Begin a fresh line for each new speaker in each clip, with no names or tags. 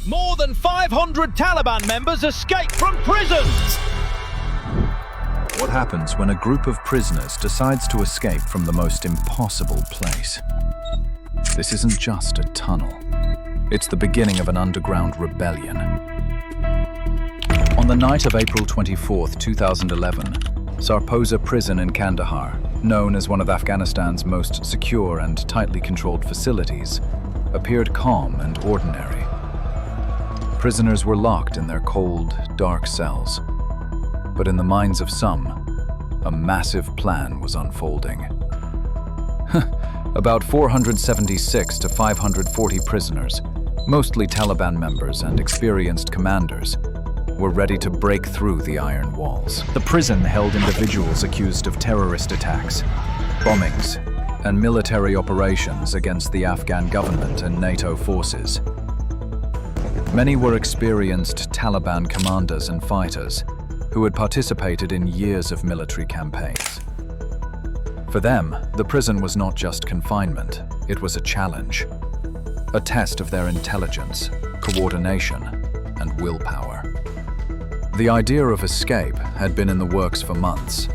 More than 500 Taliban members escape from prison!
What happens when a group of prisoners decides to escape from the most impossible place? This isn't just a tunnel. It's the beginning of an underground rebellion. On the night of April 24, 2011, Sarposa prison in Kandahar, known as one of Afghanistan's most secure and tightly controlled facilities, appeared calm and ordinary. Prisoners were locked in their cold, dark cells. But in the minds of some, a massive plan was unfolding. About 476 to 540 prisoners, mostly Taliban members and experienced commanders, were ready to break through the iron walls. The prison held individuals accused of terrorist attacks, bombings, and military operations against the Afghan government and NATO forces. Many were experienced Taliban commanders and fighters who had participated in years of military campaigns. For them, the prison was not just confinement, it was a challenge, a test of their intelligence, coordination, and willpower. The idea of escape had been in the works for months.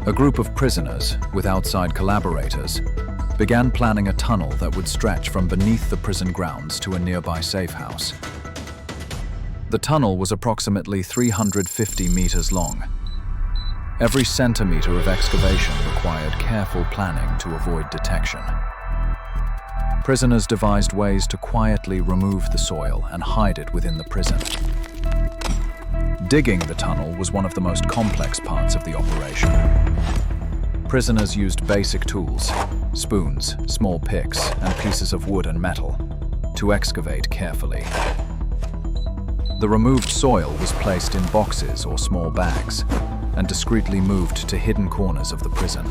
A group of prisoners, with outside collaborators, began planning a tunnel that would stretch from beneath the prison grounds to a nearby safe house. The tunnel was approximately 350 meters long. Every centimeter of excavation required careful planning to avoid detection. Prisoners devised ways to quietly remove the soil and hide it within the prison. Digging the tunnel was one of the most complex parts of the operation. Prisoners used basic tools, spoons, small picks, and pieces of wood and metal, to excavate carefully. The removed soil was placed in boxes or small bags and discreetly moved to hidden corners of the prison.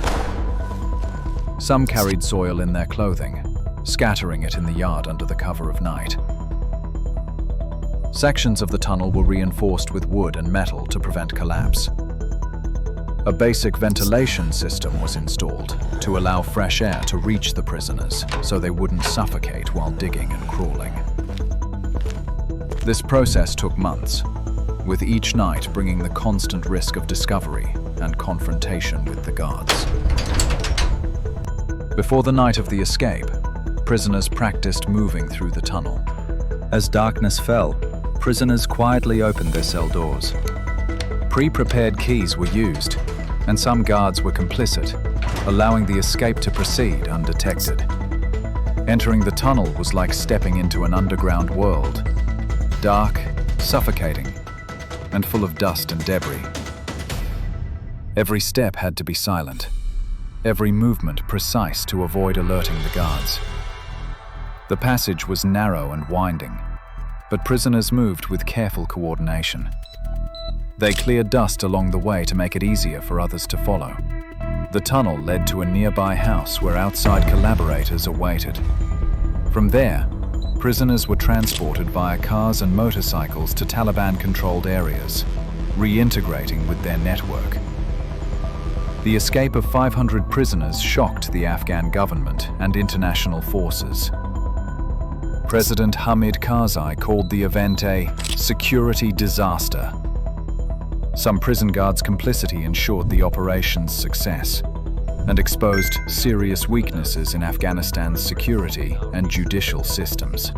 Some carried soil in their clothing, scattering it in the yard under the cover of night. Sections of the tunnel were reinforced with wood and metal to prevent collapse. A basic ventilation system was installed to allow fresh air to reach the prisoners so they wouldn't suffocate while digging and crawling. This process took months, with each night bringing the constant risk of discovery and confrontation with the guards. Before the night of the escape, prisoners practiced moving through the tunnel. As darkness fell, prisoners quietly opened their cell doors. Pre-prepared keys were used, and some guards were complicit, allowing the escape to proceed undetected. Entering the tunnel was like stepping into an underground world, dark, suffocating, and full of dust and debris. Every step had to be silent, every movement precise to avoid alerting the guards. The passage was narrow and winding, but prisoners moved with careful coordination. They cleared dust along the way to make it easier for others to follow. The tunnel led to a nearby house where outside collaborators awaited. From there, prisoners were transported via cars and motorcycles to Taliban-controlled areas, reintegrating with their network. The escape of 500 prisoners shocked the Afghan government and international forces. President Hamid Karzai called the event a security disaster. Some prison guards' complicity ensured the operation's success and exposed serious weaknesses in Afghanistan's security and judicial systems.